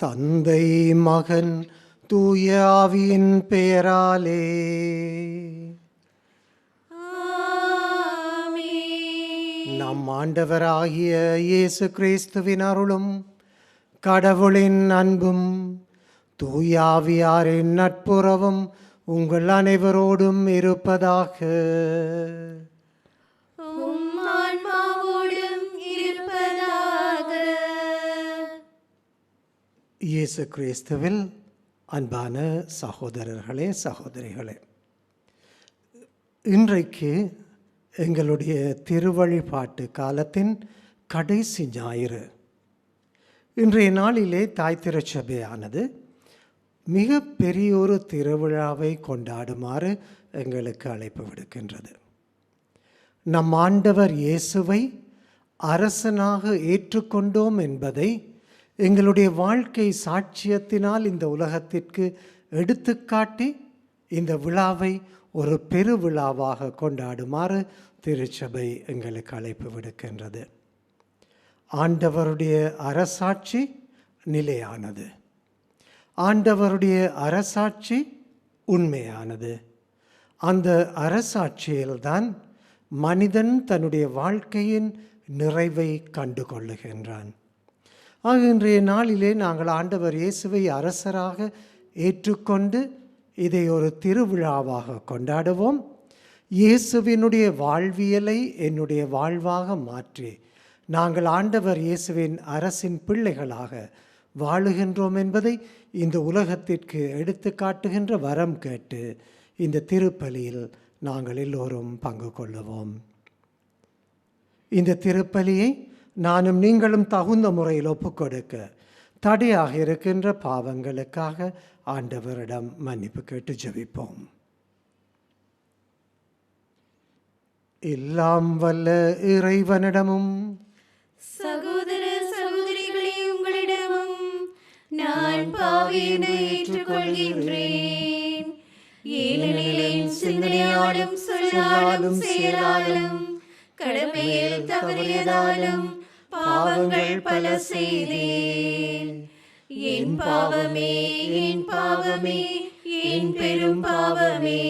தந்தை மகன் தூய ஆவியின் பெயராலே. நம் ஆண்டவராகிய இயேசு கிறிஸ்துவின் அருளும் கடவுளின் அன்பும் தூய ஆவியாரின் நட்புறவும் உங்கள் அனைவரோடும் இருப்பதாக. இயேசு கிறிஸ்துவில் அன்பான சகோதரர்களே, சகோதரிகளே, இன்றைக்கு எங்களுடைய திருவழிபாட்டு காலத்தின் கடைசி ஞாயிறு. இன்றைய நாளிலே தாய் திருச்சபையானது மிக பெரியொரு திருவிழாவை கொண்டாடுமாறு எங்களுக்கு அழைப்பு விடுக்கின்றது. நம் ஆண்டவர் இயேசுவை அரசனாக ஏற்றுக்கொண்டோம் என்பதை எங்களுடைய வாழ்க்கை சாட்சியத்தினால் இந்த உலகத்திற்கு எடுத்துக்காட்டி இந்த விழாவை ஒரு பெருவிழாவாக கொண்டாடுமாறு திருச்சபை எங்களுக்கு அழைப்பு விடுக்கின்றது. ஆண்டவருடைய அரசாட்சி நிலையானது, ஆண்டவருடைய அரசாட்சி உண்மையானது. அந்த அரசாட்சியில்தான் மனிதன் தன்னுடைய வாழ்க்கையின் நிறைவை கண்டு கொள்ளுகின்றான். ஆக இன்றைய நாளிலே நாங்கள் ஆண்டவர் இயேசுவை அரசராக ஏற்றுக்கொண்டு இதை ஒரு திருவிழாவாக கொண்டாடுவோம். இயேசுவினுடைய வாழ்வியலை என்னுடைய வாழ்வாக மாற்றி நாங்கள் ஆண்டவர் இயேசுவின் அரசின் பிள்ளைகளாக வாழுகின்றோம் என்பதை இந்த உலகத்திற்கு எடுத்து காட்டுகின்ற வரம் கேட்டு இந்த திருப்பலியில் நாங்கள் எல்லோரும் பங்கு கொள்ளுவோம். இந்த திருப்பலியை நானும் நீங்களும் தகுந்த முறையில் ஒப்புக்கொடுக்க தடையாக இருக்கின்ற பாவங்களுக்காக ஆண்டவரிடம் மன்னிப்பு கேட்டு ஜெபிப்போம். எல்லாம் வல்ல இறைவனிடமும் சகோதர சகோதரிகளே உங்களிடமும் நான் பாவியினை ஏற்றுக்கொள்கின்றேன். ஏனெனில் என் சிந்தனையாலும் சொல்லாலும் செயலாலும் கடமையில் தவறியதாலும் பாவங்கள் பல செய்தேன். என் பாவமே, என் பாவமே, என் பெரும் பாவமே.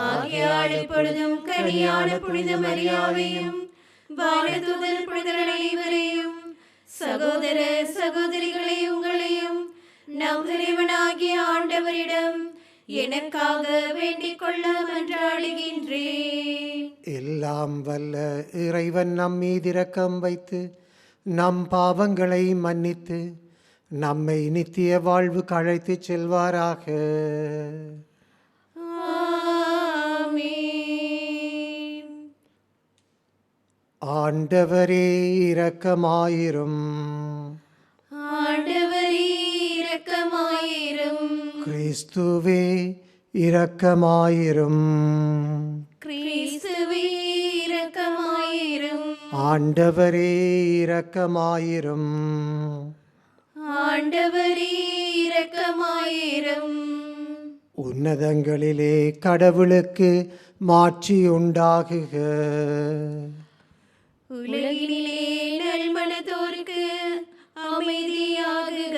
ஆகையால் எப்பொழுதும் கனியான புனித மரியாவையும் வானதூதர் புனிதர் அனைவரையும் சகோதர சகோதரிகளை உங்களையும் நம் இறைவனாகிய ஆண்டவரிடம் எனக்காக வேண்டிக் கொள்ள மன்றாடுகின்றேன். எல்லாம் வல்ல இறைவன் நம் மீது இரக்கம் வைத்து நம் பாவங்களை மன்னித்து நம்மை நித்திய வாழ்வுக்கு அழைத்து செல்வாராக. ஆமென். ஆண்டவரே இரக்கமாயிரும். ஆண்டவரே இரக்கமாயிரும். கிறிஸ்துவே இரக்கமாயிரும். கிறிஸ்துவே இரக்கமாயிரும். ஆண்டவரே இரக்கமாயிரும். ஆண்டவரே இரக்கமாயிரும். உன்னதங்களிலே கடவுளுக்கு மாட்சி உண்டாகுக. உலகினிலே நல்மனதோருக்கு அமைதியாகுக.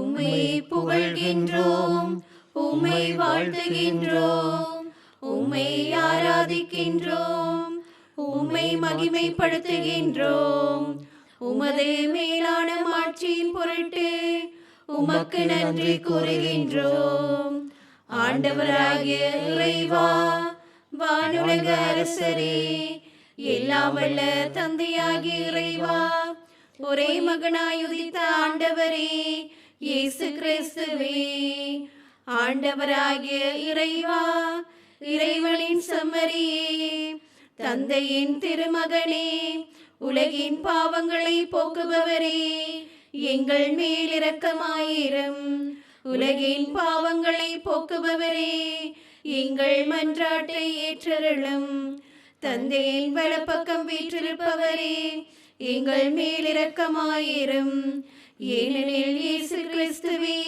உம்மை புகழ்கின்றோம், உம்மை வாழ்த்துகின்றோம், உம்மை ஆராதிக்கின்றோம், உம்மை மகிமைப்படுத்துகின்றோம். உமது மேலான மாட்சியின் பொருட்டு உமக்கு நன்றி கூறுகின்றோம். ஆண்டவராகிய இறைவா, வானுலக அரசரே, எல்லாம் வல்ல தந்தையாகிய இறைவா, ஒரே மகனாய் உதித்த ஆண்டவரே இயேசு கிறிஸ்துவே, ஆண்டவராகிய இறைவா, இறைவனின் செம்மறியே, தந்தையின் திருமகனே, உலகின் பாவங்களை போக்குபவரே, எங்கள் மேல் இரக்கமாயிரும். உலகின் பாவங்களை போக்குபவரே, எங்கள் மன்றாட்டை ஏற்றருளும். தந்தையின் வலப்பக்கம் வீற்றிருப்பவரே, எங்கள் மேல் இரக்கமாயிரும். ஏனெனில் இயேசு கிறிஸ்துவே,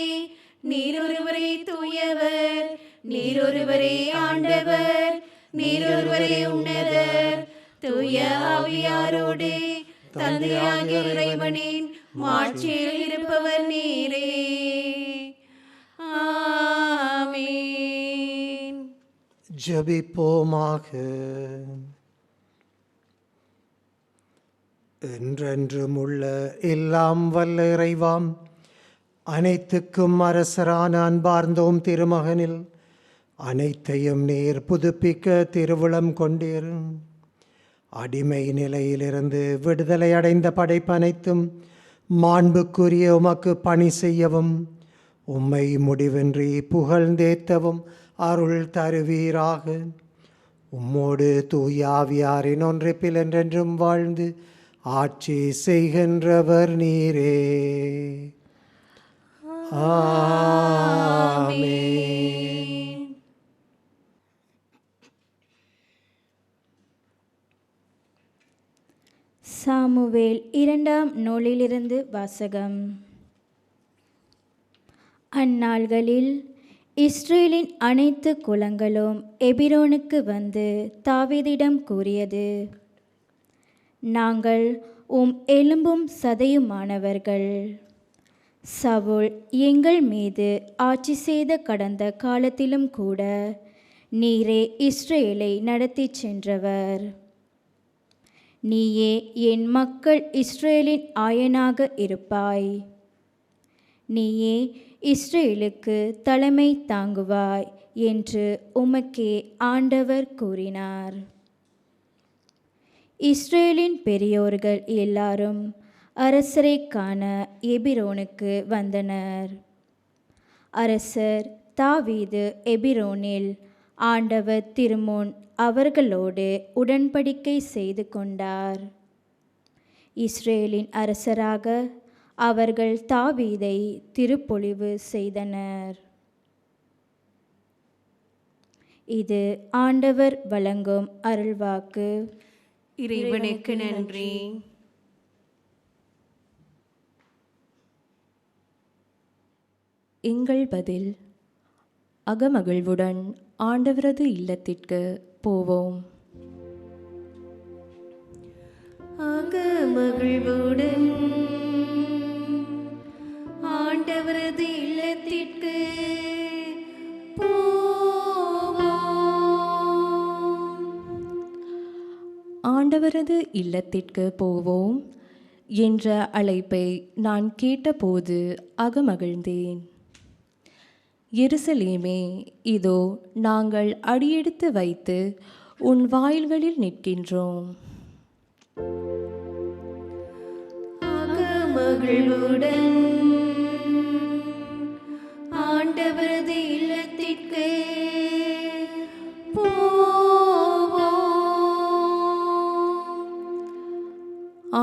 நீர் ஒருவரே தூயவர், நீர் ஒருவரே ஆண்டவர், நீர் ஒருவரே உன்னதர், தூய ஆவியாரோடு தந்தையாகிய இறைவனின் மாட்சியில் இருப்பவர் நீரே. ஆமென். ஜெபிப்போமாக. என்றென்றும் உள்ள எல்லாம் வல்ல இறைவாம், அனைத்துக்கும் அரசரான அன்பார்ந்தோம் திருமகனில் அனைத்தையும் நீர் புதுப்பிக்க திருவுளம் கொண்டீரும். அடிமை நிலையிலிருந்து விடுதலை அடைந்த படைப்பனைத்தும் மாண்புக்குரிய உமக்கு பணி செய்யவும் உம்மை முடிவின்றி புகழ்ந்தேத்தவும் அருள் தருவீராக. உம்மோடு தூயாவியாரின் ஒன்றிப்பில் என்றென்றும் வாழ்ந்து ஆட்சி செய்கின்றவர் நீரே. ஆமென். சாமுவேல் 2ஆம் நூலிலிருந்து வாசகம். அந்நாள்களில் இஸ்ரேலின் அனைத்து குலங்களும் எபிரோனுக்கு வந்து தாவீதிடம் கூறியது, நாங்கள் எலும்பும் சதையுமானவர்கள். சவுல் எங்கள் மீது ஆட்சி செய்த கடந்த காலத்திலும் கூட நீரே இஸ்ரேலை நடத்தி சென்றவர். நீயே என் மக்கள் இஸ்ரேலின் ஆயனாக இருப்பாய். நீயே இஸ்ரேலுக்கு தலைமை தாங்குவாய் என்று உமக்கே ஆண்டவர் கூறினார். இஸ்ரேலின் பெரியோர்கள் எல்லாரும் அரசரை காண எபிரோனுக்கு வந்தனர். அரசர் தாவீது எபிரோனில் ஆண்டவர் திருமுன் அவர்களோடு உடன்படிக்கை செய்து கொண்டார். இஸ்ரேலின் அரசராக அவர்கள் தாவீதை திருப்பொழிவு செய்தனர். இது ஆண்டவர் வழங்கும் அருள்வாக்கு. இறைவனுக்கு நன்றி. எங்கள் பதில். அகமகிழ்வுடன் ஆண்டவரது இல்லத்திற்கு போவோம். அகமகிழ்வுடன் ஆண்டவரது இல்லத்திற்கு ஆண்டவரது இல்லத்திற்கு போவோம் என்ற அழைப்பை நான் கேட்டபோது அகமகிழ்ந்தேன். எருசலேமே, இதோ நாங்கள் அடியெடுத்து வைத்து உன் வாயில்களில் நிற்கின்றோம். அகமகிழ்வுடன் ஆண்டவரது இல்லத்திற்கு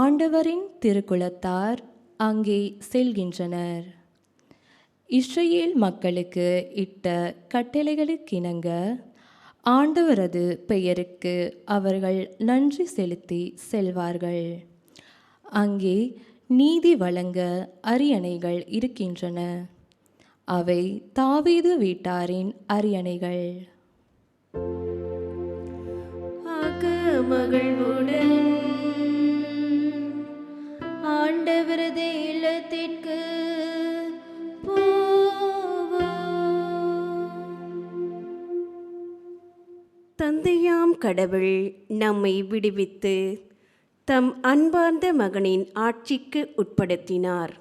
ஆண்டவரின் திருக்குலத்தார் அங்கே செல்கின்றனர். இஸ்ரேல் மக்களுக்கு இட்ட கட்டளைகளுக்கிணங்க ஆண்டவரது பெயருக்கு அவர்கள் நன்றி செலுத்தி செல்வார்கள். அங்கே நீதி வழங்க அரியணைகள் இருக்கின்றன. அவை தாவீது வீட்டாரின் அரியணைகள். அகமகிழ்வுடன் ஆண்டவரது இல்லத்திற்கு தந்தையாம் கடவுள் நம்மை விடுவித்து தம் அன்பார்ந்த மகனின் ஆட்சிக்கு உட்படுத்தினார்.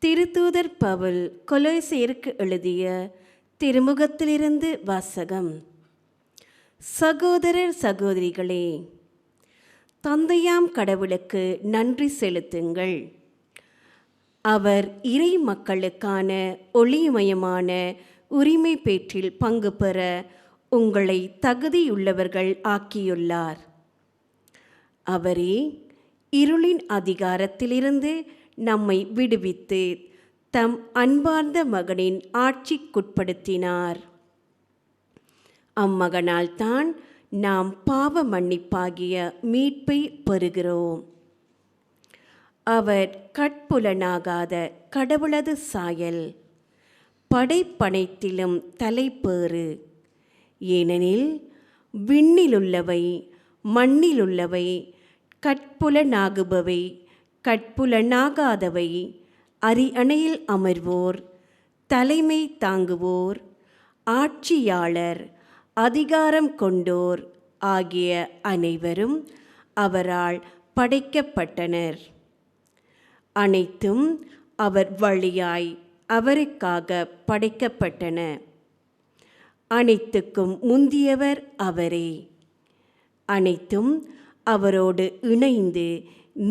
திருத்தூதர் பவுல் கொலோசேயருக்கு எழுதிய திருமுகத்திலிருந்து வாசகம். சகோதரர் சகோதரிகளே, தந்தையாம் கடவுளுக்கு நன்றி செலுத்துங்கள். அவர் இறை மக்களுக்கான ஒளிமயமான உரிமை பேற்றில் பங்கு பெற உங்களை தகுதியுள்ளவர்கள் ஆக்கியுள்ளார். அவரே இருளின் அதிகாரத்திலிருந்து நம்மை விடுவித்து தம் அன்பார்ந்த மகனின் ஆட்சிக்குட்படுத்தினார். அம்மகனால் தான் நாம் பாவ மன்னிப்பாகிய மீட்பை பெறுகிறோம். அவர் கட்புலனாகாத கடவுளது சாயல், படைப்பனைத்திலும் தலைப்பேறு. ஏனெனில் விண்ணிலுள்ளவை மண்ணிலுள்ளவை கட்புலனாகுபவை கட்புலனாகாதவை, அரியணையில் அமர்வோர், தலைமை தாங்குவோர், ஆட்சியாளர், அதிகாரம் கொண்டோர் ஆகிய அனைவரும் அவரால் படைக்கப்பட்டனர். அனைத்தும் அவர் வழியாய் அவருக்காக படைக்கப்பட்டன. அனைத்துக்கும் முந்தியவர் அவரே. அனைத்தும் அவரோடு இணைந்து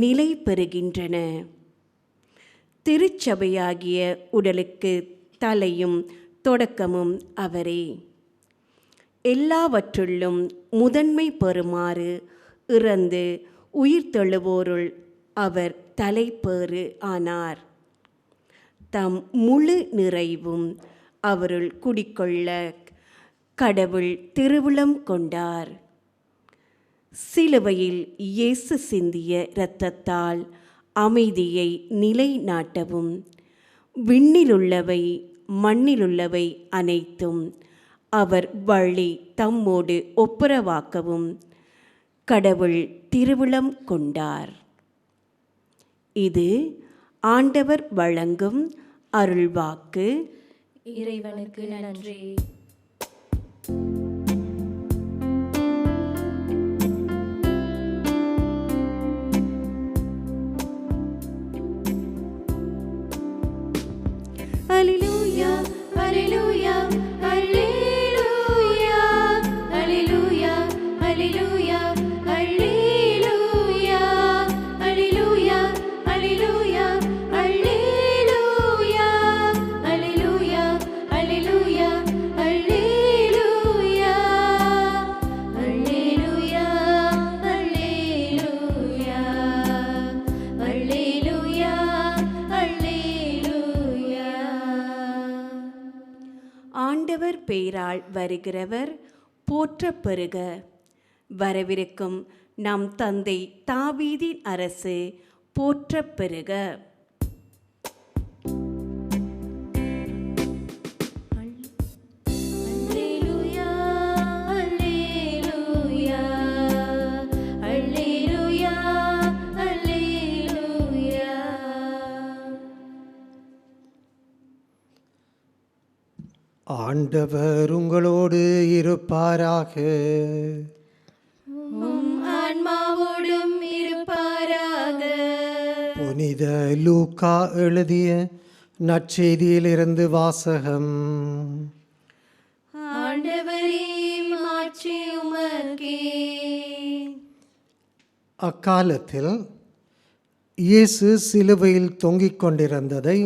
நிலை பெறுகின்றன. திருச்சபையாகிய உடலுக்கு தலையும் தொடக்கமும் அவரே. எல்லாவற்றுள்ளும் முதன்மை பெறுமாறு இறந்து உயிர்த்தெழுவோருள் அவர் தலைப்பேறு ஆனார். தம் முழு நிறைவும் அவருள் குடிக்கொள்ள கடவுள் திருவுளம் கொண்டார். சிலுவையில் இயேசு சிந்திய இரத்தத்தால் அமைதியை நிலைநாட்டவும், விண்ணிலுள்ளவை மண்ணிலுள்ளவை அனைத்தும் அவர் வழி தம்மோடு ஒப்புரவாக்கவும் கடவுள் திருவுளம் கொண்டார். இது ஆண்டவர் வழங்கும் அருள்வாக்கு. இறைவனுக்கு நன்றி. அல்லேலூயா, அல்லேலூயா, அல்லேலூயா, அல்லேலூயா, அல்லேலூயா, அல்லேலூயா, அல்லேலூயா, அல்லேலூயா, அல்லேலூயா, அல்லேலூயா, அல்லேலூயா, அல்லேலூயா, அல்லேலூயா, அல்லேலூயா, அல்லேலூயா. ஆண்டவர் பெயரால் வருகிறவர் போற்றப் பெறுக. வரவிருக்கும் நம் தந்தை தாவீதின் அரசு போற்றப் பெறுக. அல்லேலூயா, அல்லேலூயா, அல்லேலூயா, அல்லேலூயா. ஆண்டவர் உங்களோடு இருப்பாராக. உம் ஆன்மாவோடும் இருப்பாராக. புனித லூக்கா எழுதிய நற்செய்தியிலிருந்து வாசகம். ஆண்டவரே, மாட்சி உமக்கே. அக்காலத்தில் இயேசு சிலுவையில் தொங்கிக் கொண்டிருந்ததை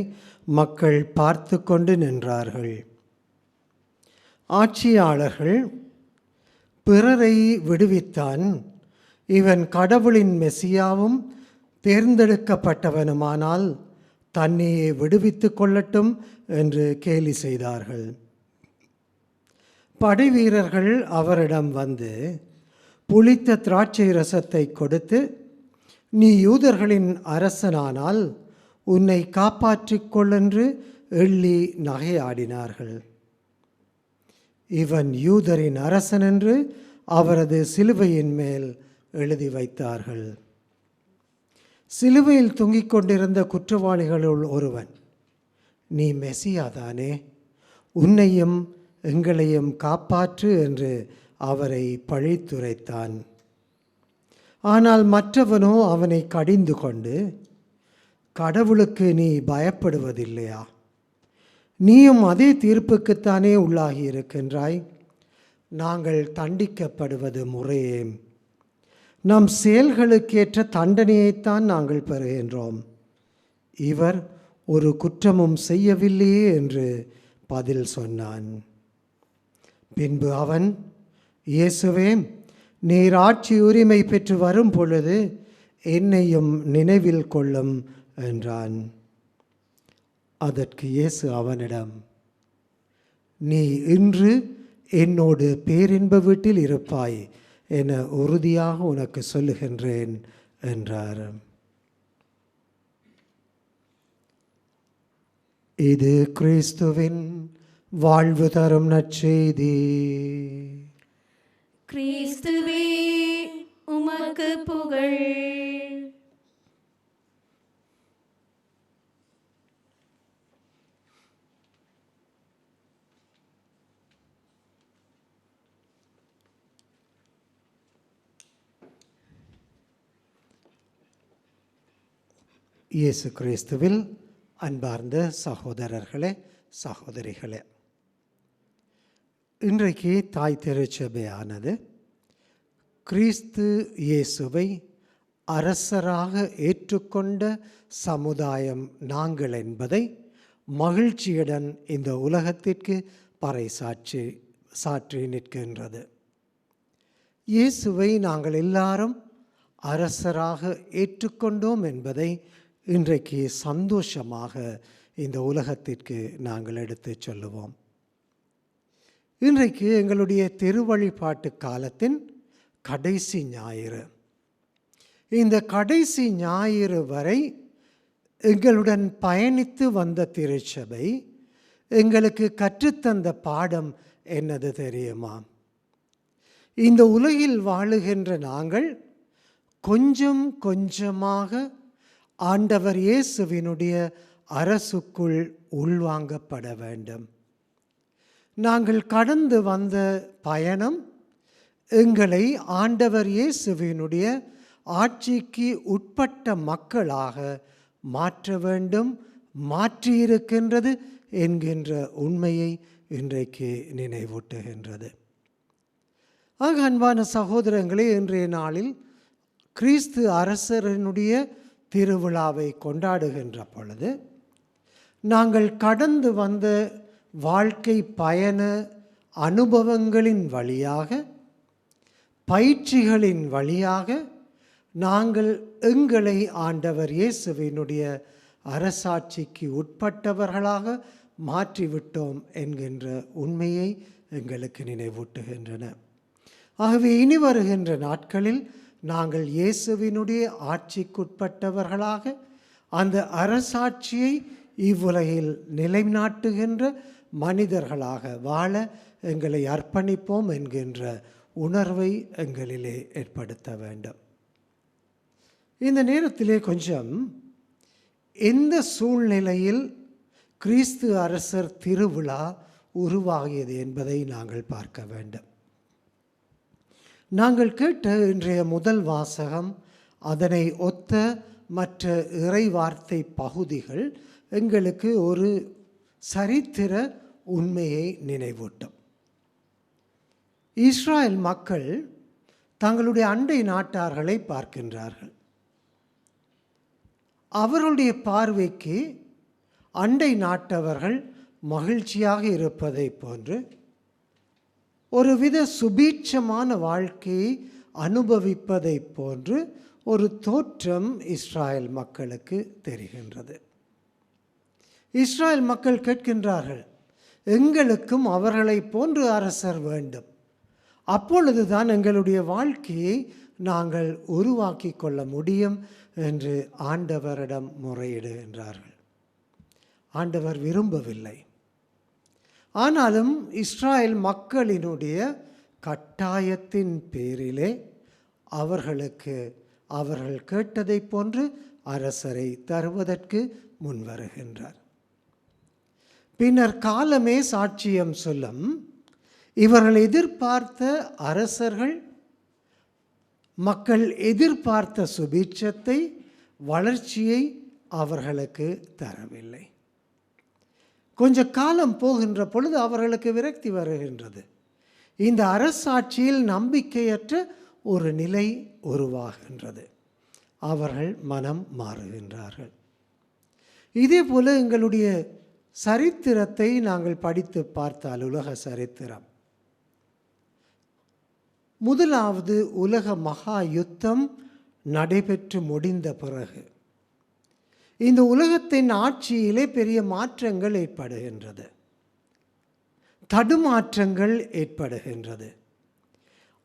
மக்கள் பார்த்து கொண்டு நின்றார்கள். ஆட்சியாளர்கள், பிறரை விடுவித்தான், இவன் கடவுளின் மெசியாவும் தேர்ந்தெடுக்கப்பட்டவனுமானால் தன்னையே விடுவித்து கொள்ளட்டும் என்று கேலி செய்தார்கள். படைவீரர்கள் அவரிடம் வந்து புளித்த திராட்சை ரசத்தை கொடுத்து, நீ யூதர்களின் அரசனானால் உன்னை காப்பாற்றிக் கொள்ளென்று எள்ளி நகையாடினார்கள். இவன் யூதரின் அரசன் என்று அவரது சிலுவையின் மேல் எழுதி வைத்தார்கள். சிலுவையில் தொங்கிக் கொண்டிருந்த குற்றவாளிகளுள் ஒருவன், நீ மெசியாதானே, உன்னையும் எங்களையும் காப்பாற்று என்று அவரை பழித்துரைத்தான். ஆனால் மற்றவனோ அவனை கடிந்து கொண்டு, கடவுளுக்கு நீ பயப்படுவதில்லையா? நீயும் அதே தீர்ப்புக்குத்தானே உள்ளாகி இருக்கின்றாய். நாங்கள் தண்டிக்கப்படுவது முறையே. நம் செயல்களுக்கேற்ற தண்டனையைத்தான் நாங்கள் பெறுகின்றோம். இவர் ஒரு குற்றமும் செய்யவில்லையே என்று பதில் சொன்னான். பின்பு அவன், இயேசுவே, நீர் ஆட்சி உரிமை பெற்று வரும் பொழுது என்னையும் நினைவில் கொள்ளும் என்றான். அதற்கு இயேசு அவனிடம், நீ இன்று என்னோடு பேரின்ப வீட்டில் இருப்பாய் என உறுதியாக உனக்கு சொல்லுகின்றேன் என்றார். இது கிறிஸ்துவின் வாழ்வு தரும் நற்செய்தி. கிறிஸ்துவே, உமக்கு புகழ். இயேசு கிறிஸ்துவில் அன்பார்ந்த சகோதரர்களே, சகோதரிகளே, இன்றைக்கு தாய் திருச்சபையானது கிறிஸ்து இயேசுவை அரசராக ஏற்றுக்கொண்ட சமுதாயம் நாங்கள் என்பதை மகிழ்ச்சியுடன் இந்த உலகத்திற்கு சாற்றி நிற்கின்றது. இயேசுவை நாங்கள் எல்லாரும் அரசராக ஏற்றுக்கொண்டோம் என்பதை இன்றைக்கு சந்தோஷமாக இந்த உலகத்திற்கு நாங்கள் எடுத்து சொல்லுவோம். இன்றைக்கு எங்களுடைய திருவழிபாட்டு காலத்தின் கடைசி ஞாயிறு. இந்த கடைசி ஞாயிறு வரை எங்களுடன் பயணித்து வந்த திருச்சபை எங்களுக்கு கற்றுத்தந்த பாடம் என்னது தெரியுமா? இந்த உலகில் வாழுகின்ற நாங்கள் கொஞ்சம் கொஞ்சமாக ஆண்டவர் இயேசுவினுடைய அரசுக்குள் உள்வாங்கப்பட வேண்டும். நாங்கள் கடந்து வந்த பயணம் எங்களை ஆண்டவர் இயேசுவினுடைய ஆட்சிக்கு உட்பட்ட மக்களாக மாற்ற வேண்டும், மாற்றியிருக்கின்றது என்கின்ற உண்மையை இன்றைக்கு நினைவூட்டுகின்றது. ஆக அன்பான சகோதரங்களே, இன்றைய நாளில் கிறிஸ்து அரசரினுடைய திருவிழாவை கொண்டாடுகின்ற பொழுது நாங்கள் கடந்து வந்த வாழ்க்கை பயண அனுபவங்களின் வழியாக, பயிற்சிகளின் வழியாக நாங்கள் எங்களை ஆண்டவர் இயேசுவினுடைய அரசாட்சிக்கு உட்பட்டவர்களாக மாற்றிவிட்டோம் என்கின்ற உண்மையை எங்களுக்கு நினைவூட்டுகின்றன. ஆகவே இனி வருகின்ற நாட்களில் நாங்கள் இயேசுவினுடைய ஆட்சிக்குட்பட்டவர்களாக அந்த அரசாட்சியை இவ்வுலகில் நிலைநாட்டுகின்ற மனிதர்களாக வாழ எங்களை அர்ப்பணிப்போம் என்கின்ற உணர்வை எங்களிலே ஏற்படுத்த வேண்டும். இந்த நேரத்திலே கொஞ்சம் எந்த சூழ்நிலையில் கிறிஸ்து அரசர் திருவிழா உருவாகியது என்பதை நாங்கள் பார்க்க வேண்டும். நாங்கள் கேட்ட இன்றைய முதல் வாசகம், அதனை ஒத்த மற்ற இறை வார்த்தை பகுதிகள் எங்களுக்கு ஒரு சரித்திர உண்மையை நினைவூட்டும். இஸ்ராயல் மக்கள் தங்களுடைய அண்டை நாட்டார்களை பார்க்கின்றார்கள். அவருடைய பார்வைக்கு அண்டை நாட்டவர்கள் மகிழ்ச்சியாக இருப்பதை போன்று ஒருவித சுபீட்சமான வாழ்க்கையை அனுபவிப்பதை போன்று ஒரு தோற்றம் இஸ்ராயல் மக்களுக்கு தெரிகின்றது. இஸ்ராயல் மக்கள் கேட்கின்றார்கள், எங்களுக்கும் அவர்களை போன்று அரசர் வேண்டும், அப்பொழுதுதான் எங்களுடைய வாழ்க்கையை நாங்கள் உருவாக்கி கொள்ள முடியும் என்று ஆண்டவரிடம் முறையிடுகின்றார்கள். ஆண்டவர் விரும்பவில்லை. ஆனாலும் இஸ்ராயல் மக்களினுடைய கட்டாயத்தின் பேரிலே அவர்களுக்கு அவர்கள் கேட்டதை போன்று அரசரை தருவதற்கு முன்வருகின்றார். பின்னர் காலமே சாட்சியம் சொல்லும். இவர்கள் எதிர்பார்த்த அரசர்கள் மக்கள் எதிர்பார்த்த சுபீட்சத்தை, வளர்ச்சியை அவர்களுக்கு தரவில்லை. கொஞ்ச காலம் போகின்ற பொழுது அவர்களுக்கு விரக்தி வருகின்றது. இந்த அரசாட்சியில் நம்பிக்கையற்ற ஒரு நிலை உருவாகின்றது. அவர்கள் மனம் மாறுகின்றார்கள். இதே போல எங்களுடைய சரித்திரத்தை நாங்கள் படித்து பார்த்தால், உலக சரித்திரம், முதலாவது உலக மகா யுத்தம் நடைபெற்று முடிந்த பிறகு இந்த உலகத்தின் ஆட்சியிலே பெரிய மாற்றங்கள் ஏற்படுகின்றது, தடுமாற்றங்கள் ஏற்படுகின்றது.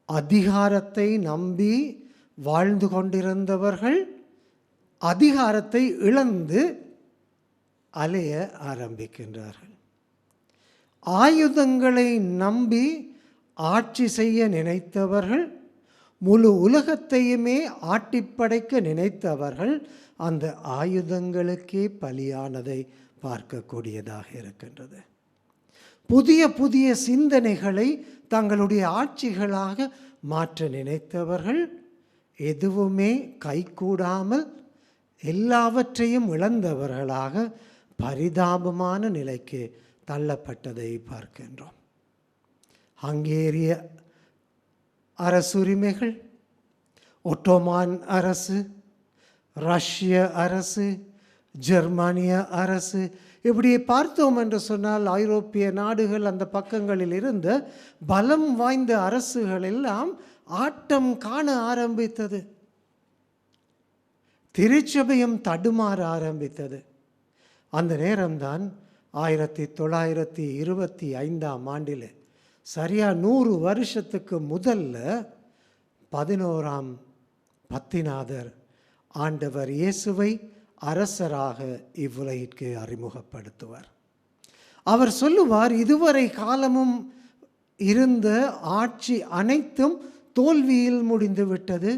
அதிகாரத்தை நம்பி வாழ்ந்து கொண்டிருந்தவர்கள் அதிகாரத்தை இழந்து அலைய ஆரம்பிக்கின்றார்கள். ஆயுதங்களை நம்பி ஆட்சி செய்ய நினைத்தவர்கள், முழு உலகத்தையுமே ஆட்டிப்படைக்க நினைத்தவர்கள் அந்த ஆயுதங்களுக்கே பலியானதை பார்க்கக்கூடியதாக இருக்கின்றது. புதிய புதிய சிந்தனைகளை தங்களுடைய ஆட்சிகளாக மாற்ற நினைத்தவர்கள் எதுவுமே கைகூடாமல் எல்லாவற்றையும் இழந்தவர்களாக பரிதாபமான நிலைக்கு தள்ளப்பட்டதை பார்க்கின்றோம். ஹங்கேரிய அரசுரிமைகள், ஒட்டோமான் அரசு, ரஷ்ய அரசு, ஜெர்மானிய அரசு, இப்படி பார்த்தோம் என்று சொன்னால் ஐரோப்பிய நாடுகள் அந்த பக்கங்களில் இருந்த பலம் வாய்ந்த அரசுகள் எல்லாம் ஆட்டம் காண ஆரம்பித்தது. திருச்சபையும் தடுமாற ஆரம்பித்தது. அந்த நேரம்தான் 1925 சரியா 100 வருஷத்துக்கு முதல்ல 11ஆம் பத்திநாதர் ஆண்டவர் இயேசுவை அரசராக இவ்வுலகிற்கு அறிமுகப்படுத்துவார். அவர் சொல்லுவார், இதுவரை காலமும் இருந்த ஆட்சி அனைத்தும் தோல்வியில் முடிந்து விட்டது,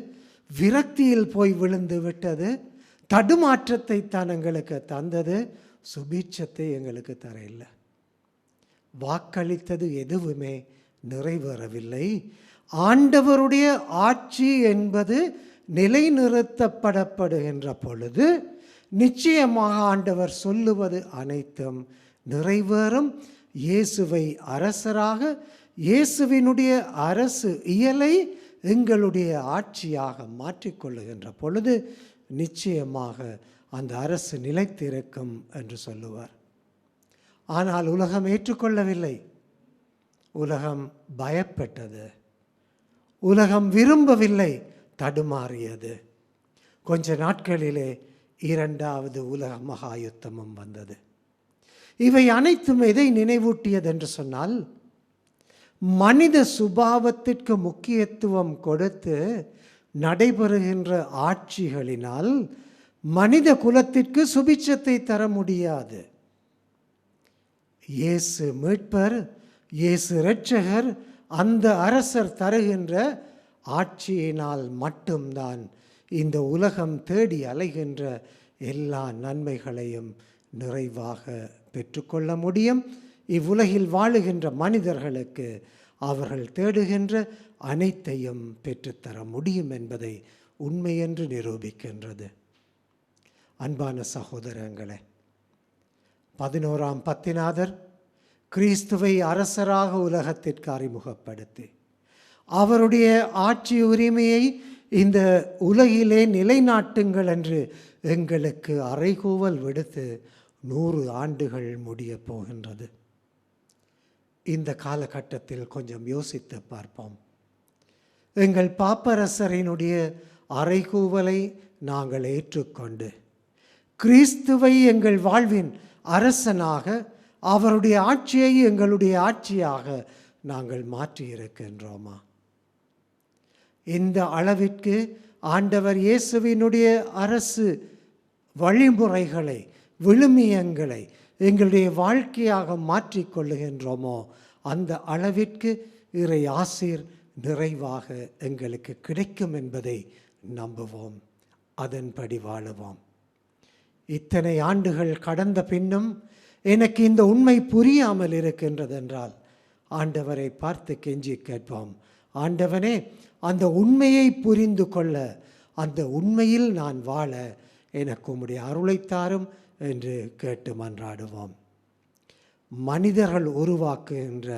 விரக்தியில் போய் விழுந்து விட்டது, தடுமாற்றத்தை தான் எங்களுக்கு தந்தது, சுபீட்சத்தை எங்களுக்கு தரையில்லை. வாக்களித்தது எதுவுமே நிறைவேறவில்லை. ஆண்டவருடைய ஆட்சி என்பது நிலைநிறுத்தப்படப்படுகின்ற பொழுது நிச்சயமாக ஆண்டவர் சொல்லுவது அனைத்தும் நிறைவேறும். இயேசுவை அரசராக, இயேசுவினுடைய அரசு இயலை எங்களுடைய ஆட்சியாக மாற்றிக்கொள்ளுகின்ற பொழுது நிச்சயமாக அந்த அரசு நிலைத்திருக்கும் என்று சொல்லுவார். ஆனால் உலகம் ஏற்றுக்கொள்ளவில்லை. உலகம் பயப்பட்டது, உலகம் விரும்பவில்லை, தடுமாறியது. கொஞ்ச நாட்களிலே 2வது உலக மகா யுத்தமும் வந்தது. இவை அனைத்தும் எதை நினைவூட்டியது என்று சொன்னால், மனித சுபாவத்திற்கு முக்கியத்துவம் கொடுத்து நடைபெறுகின்ற ஆட்சிகளினால் மனித குலத்திற்கு சுபிட்சத்தை தர முடியாது. இயேசு மீட்பர், இயேசு இரட்சகர், அந்த அரசர் தருகின்ற ஆட்சியினால் மட்டும்தான் இந்த உலகம் தேடி அலைகின்ற எல்லா நன்மைகளையும் நிறைவாக பெற்றுக்கொள்ள முடியும். இவ்வுலகில் வாழுகின்ற மனிதர்களுக்கு அவர்கள் தேடுகின்ற அனைத்தையும் பெற்றுத்தர முடியும் என்பதை உண்மையென்று நிரூபிக்கின்றது. அன்பான சகோதரங்களே, 11ஆம் பத்திநாதர் கிறிஸ்துவை அரசராக உலகத்திற்கு அறிமுகப்படுத்தி அவருடைய ஆட்சி உரிமையை இந்த உலகிலே நிலைநாட்டுங்கள் என்று எங்களுக்கு அறைகூவல் விடுத்து 100 ஆண்டுகள் முடிய போகின்றது. இந்த காலகட்டத்தில் கொஞ்சம் யோசித்து பார்ப்போம். எங்கள் பாப்பரசரினுடைய அறைகூவலை நாங்கள் ஏற்றுக்கொண்டு கிறிஸ்துவை எங்கள் வாழ்வின் அரசனாக, அவருடைய ஆட்சியை எங்களுடைய ஆட்சியாக நாங்கள் மாற்றியிருக்கின்றோமா? இந்த அளவிற்கு ஆண்டவர் இயேசுவினுடைய அரசு வழிமுறைகளை, விழுமியங்களை எங்களுடைய வாழ்க்கையாக மாற்றிக்கொள்ளுகின்றோமோ அந்த அளவிற்கு இறை ஆசீர் நிறைவாக எங்களுக்கு கிடைக்கும் என்பதை நம்புவோம். அதன்படி வாழுவோம். இத்தனை ஆண்டுகள் கடந்த பின்னும் எனக்கு இந்த உண்மை புரியாமல் இருக்கின்றதென்றால் ஆண்டவரை பார்த்து கெஞ்சி கேட்போம். ஆண்டவனே, அந்த உண்மையை புரிந்து கொள்ள, அந்த உண்மையில் நான் வாழ எனக்கு உம்முடைய அருளைத்தாரும் என்று கேட்டு மன்றாடுவோம். மனிதர்கள் உருவாக்குகின்ற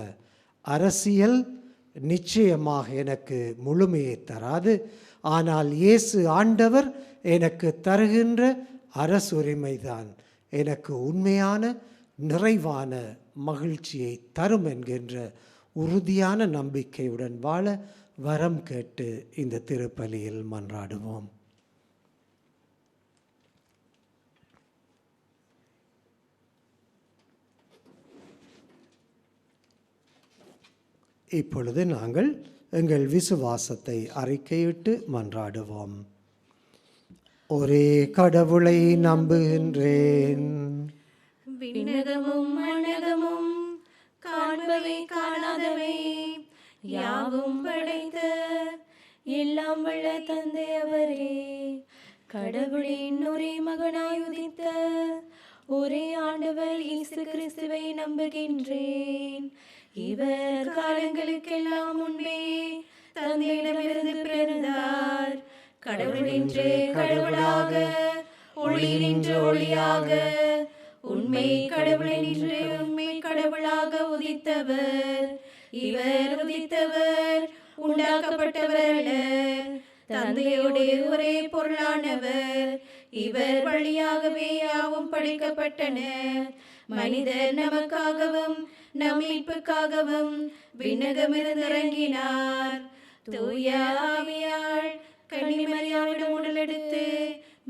அரசியல் நிச்சயமாக எனக்கு முழுமையை தராது. ஆனால் இயேசு ஆண்டவர் எனக்கு தருகின்ற அரசுரிமைதான் எனக்கு உண்மையான நிறைவான மகிழ்ச்சியை தரும் என்கின்ற உறுதியான நம்பிக்கையுடன் வாழ வரம் கேட்டு இந்த திருப்பலியில் மன்றாடுவோம். இப்பொழுது நாங்கள் எங்கள் விசுவாசத்தை அறிக்கையிட்டு மன்றாடுவோம். ஒரே கடவுளை நம்புகின்றேன். விண்ணகமும் மண்ணகமும் காண்பவை காணாதவை யாவும் படைத்த எல்லாம் வல்ல தந்தை அவரே, கடவுளின் ஒரே மகனாய் உதித்த ஒரே ஆண்டவர் இயேசு கிறிஸ்துவை நம்புகின்றேன். இவர் காலங்களுக்கெல்லாம் முன்பே தந்தையிடமிருந்து பிறந்தார். கடவுளின்றே கடவுளாக ஒளி நின்று ஒளியாக, உண்மை கடவுளை நின்று உண்மை கடவுளாக உதித்தவர். இவர் உதித்தவர், உண்டாக்கப்பட்டவர் அல்ல, தந்தையோடு ஒரே பொருளானவர். இவர் வழியாகவே யாவும் படைக்கப்பட்டன. மனிதர் நமக்காகவும் நம் மீட்புக்காகவும் விண்ணகமிருந்து இறங்கினார். தூய ஆவியால் கன்னிமரியாவிடம் உடலெடுத்து